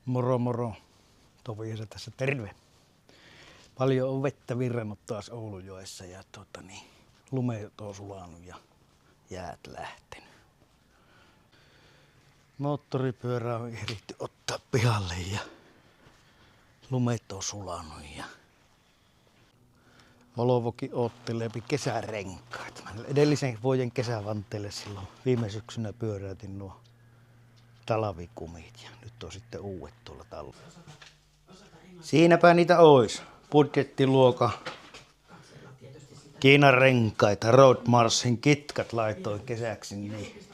Moro moro. Toviisa tässä terve. Paljon on vettä virrannut taas Oulujoessa ja lumet on sulanut ja jäät lähtenyt. Moottoripyörä on ehditty ottaa pihalle ja lumet on sulanut ja Volvokin ottelee kesärenkaat. Mä edellisen vuoden kesävanteelle silloin viime syksynä pyöräytin nuo talvikumit ja nyt on sitten uudet tuolla tallella. Siinäpä niitä ois. Budjettiluokan Kiinan renkaita, Road Marsin kitkat laitoin kesäksi. Niin.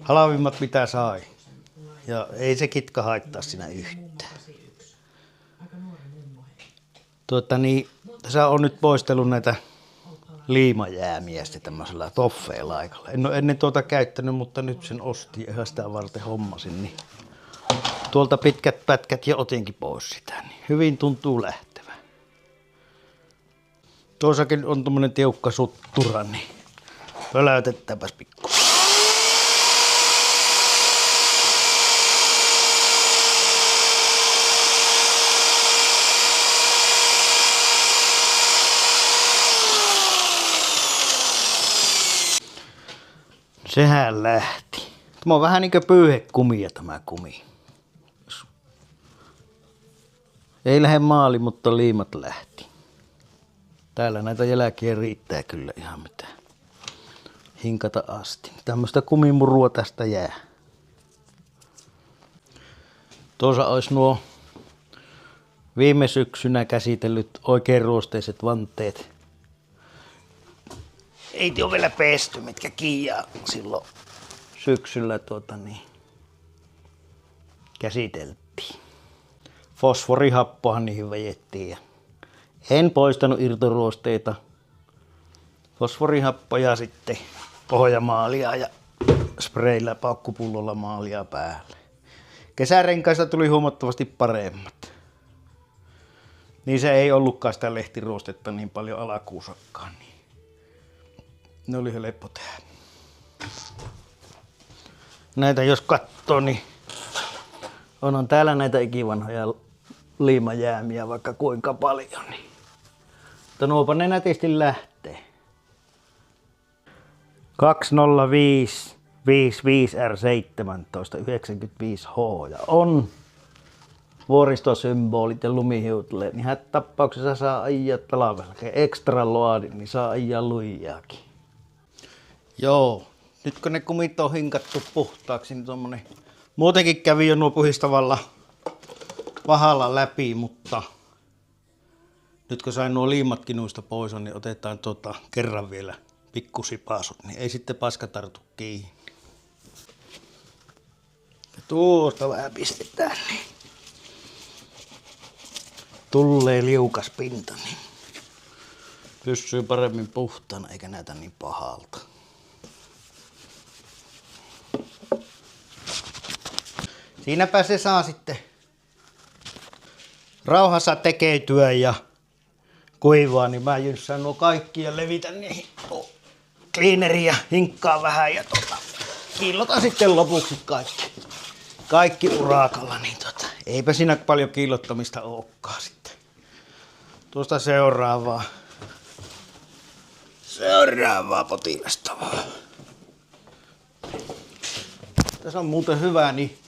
Halvimmat mitä sai. Ja ei se kitka haittaa siinä yhtään. Tässä on nyt poistellut näitä liimajäämiä sitten tämmöisellä toffeelaikalla. En ole ennen käyttänyt, mutta nyt sen ostin ihan sitä varten hommasin. Niin tuolta pitkät pätkät ja otinkin pois sitä. Niin hyvin tuntuu lähtevä. Tuossakin on tommonen tiukka suttura, niin pöläytetäänpäs pikku. Sehän lähti. Tämä on vähän niinkö pyyhekumia tämä kumi. Ei lähde maali, mutta liimat lähti. Täällä näitä jälkiä riittää kyllä ihan mitään hinkata asti. Tämmöistä kumimurua tästä jää. Tuossa olisi nuo viime syksynä käsitellyt oikein ruosteiset vanteet. Ei ole vielä pesty, mitkä kiiaa silloin syksyllä käsiteltiin. Fosforihappohan niihin vejettiin. En poistanut irtoruosteita. Fosforihappoja sitten pohjamaalia ja spreillä paukkupullolla maalia päälle. Kesärenkaista tuli huomattavasti paremmat. Niin se ei ollutkaan sitä lehtiruostetta niin paljon alakuusakkaan. Niin ne oli helppo tehdä. Näitä jos katsoo, niin on täällä näitä ikivanhoja liimajäämiä vaikka kuinka paljon. Niin. Mutta nuopa ne nätisti lähtee. 205 55R17 95H ja on vuoristosymbolit ja lumihiutaleet. Niin tapauksessa saa ajaa talvella. Extra loadin, niin saa ajaa luijaakin. Joo, nyt kun ne kumit on hinkattu puhtaaksi, niin tommonen muutenkin kävi jo nuo puhistavalla vahalla läpi, mutta nyt kun sain nuo liimatkin noista pois, niin otetaan kerran vielä pikkusipasut, niin ei sitten paska tartu kiinni. Ja tuosta vähän pistetään, niin tulee liukas pinta, niin pysyy paremmin puhtaana eikä näytä niin pahalta. Siinäpä se saa sitten rauhassa tekeytyä ja kuivaa, niin mä jyssään nuo kaikki ja levitän niihin cleaneriä, hinkkaa vähän ja kiillotan sitten lopuksi kaikki urakalla, niin eipä siinä paljon kiillottamista olekaan sitten. Tuosta seuraavaa potilasta vaan. Tässä on muuten hyvä, niin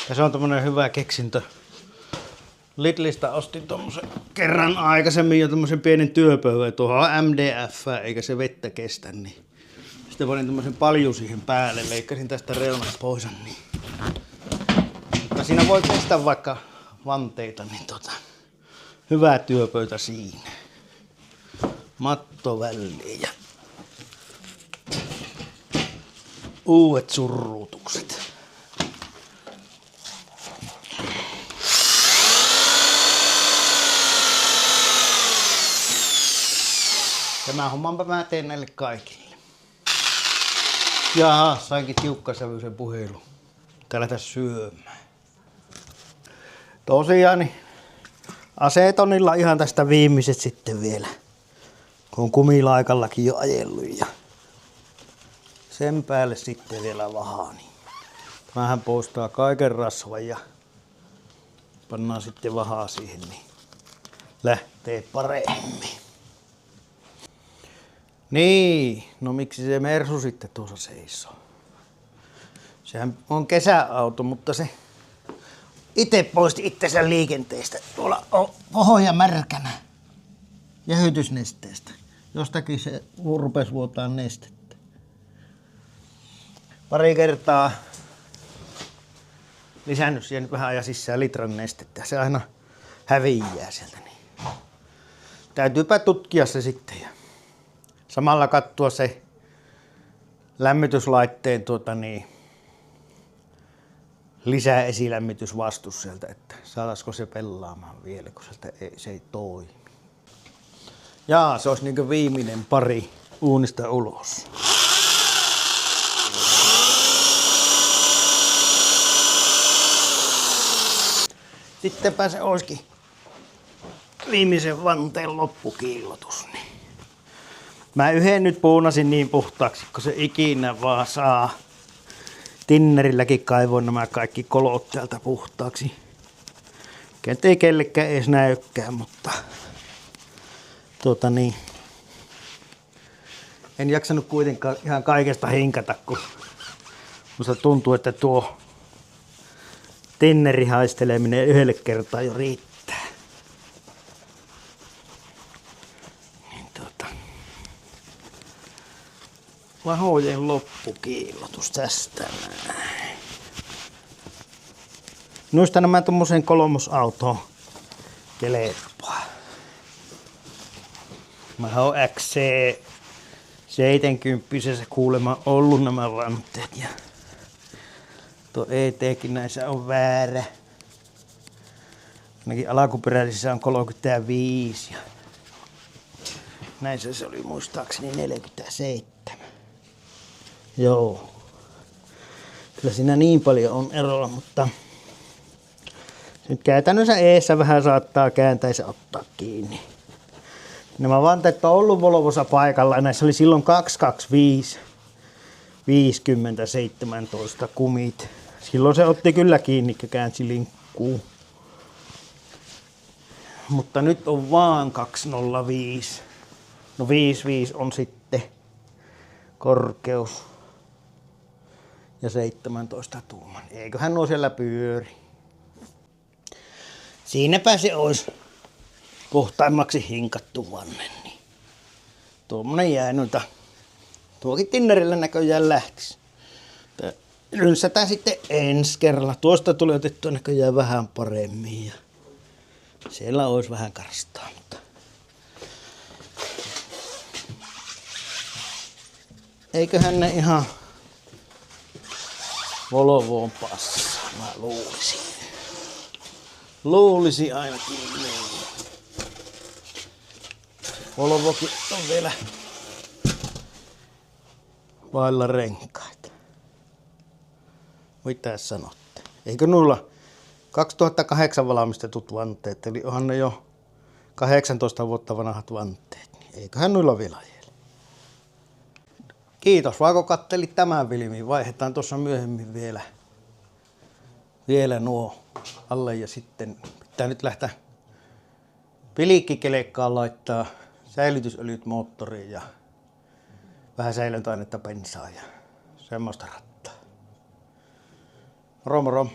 tässä on tommonen hyvä keksintö. Lidlistä ostin tommosen kerran aikaisemmin jo tommosen pienen työpöydän. Tuohon on MDF eikä se vettä kestä, niin sitten panin tommosen paljon siihen päälle. Leikkasin tästä reunat pois, niin mutta siinä voi pestä vaikka vanteita, niin hyvä työpöytä siinä. Matto väliin ja uudet surruutukset. Tämä hommanpä mä teen näille kaikille. Jaha, sainkin tiukkasävyisen puhelun. Täällä tässä syömään. Tosiaan niin asetonilla ihan tästä viimeiset sitten vielä. Kun on kumilaikallakin jo ajellut ja sen päälle sitten vielä vahaa. Niin tämähän poistaa kaiken rasvan ja pannaan sitten vahaa siihen, niin lähtee paremmin. Niin, no miksi se Mersu sitten tuossa seisoo? Sehän on kesäauto, mutta se itse poisti itsensä liikenteestä. Tuolla on pohja märkänä jäähdytysnesteestä. Jostakin se rupesi vuotaa nestettä. Pari kertaa lisännyt siihen vähän ajan sisään litran nestettä. Se aina häviää sieltä. Niin. Täytyypä tutkia se sitten. Ja samalla katsoa se lämmityslaitteen lisää esilämmitysvastus sieltä, että saataisiko se pelaamaan vielä, kun se ei toimi. Jaa, se olisi niin viimeinen pari uunista ulos. Sittenpä se olisikin viimeisen vanteen loppukiillotus. Niin. Mä yhden nyt puunasin niin puhtaaksi, kun se ikinä vaan saa. Tinnerilläkin kaivoin nämä kaikki kolot täältä puhtaaksi. Ei kellekään edes näykään, mutta en jaksanut kuitenkaan ihan kaikesta hinkata, kun musta tuntuu, että tuo tinneri haisteleminen yhdelle kertaa jo riittää. Niin vahojen loppukiillotus tästä näin. Noista nämä tommosen kolmosautoon kelpaa. Mä oon XC70 kuulemma ollut nämä vanteet ja tuo ETkin näissä on väärä. Ainakin alkuperäisissä on 35 ja näissä se oli muistaakseni 47. Joo. Kyllä siinä niin paljon on eroa, mutta nyt käytännössä eessä vähän saattaa kääntäessä ottaa kiinni. Nämä vanteet on ollut Volvossa paikalla. Näissä oli silloin 225 50 17 kumit. Silloin se otti kyllä kiinni ja käänsi linkkuun. Mutta nyt on vaan 205. No 55 on sitten korkeus. Ja 17 tuuman. Eiköhän nuo siellä pyöri. Siinäpä se olisi kohtaimmaksi hinkattu vanne. Niin. Tuommoinen jää noita. Tuokin tinnerillä näköjään lähtisi. Rynsätään sitten ensi kerralla. Tuosta tuli otettua näköjään vähän paremmin. Ja siellä olisi vähän karstaa. Mutta eiköhän ne ihan Volvoon passaa, mä luulisin. Luulisin ainakin niin. Volvokin on vielä vailla renkaita. Mitä sanotte? Eikö nuilla 2008 valmistetut vanteet, eli onhan ne jo 18 vuotta vanhat vanteet, niin eiköhän nuilla vielä ajella. Kiitos vaan kun kattelit tämän filmin. Vaihdetaan tuossa myöhemmin vielä nuo alle ja sitten pitää nyt lähteä piliikkikelekkaan laittaa säilytysöljyt moottoriin ja vähän säilöntäainetta bensaa ja semmoista rattaa. Moro moro!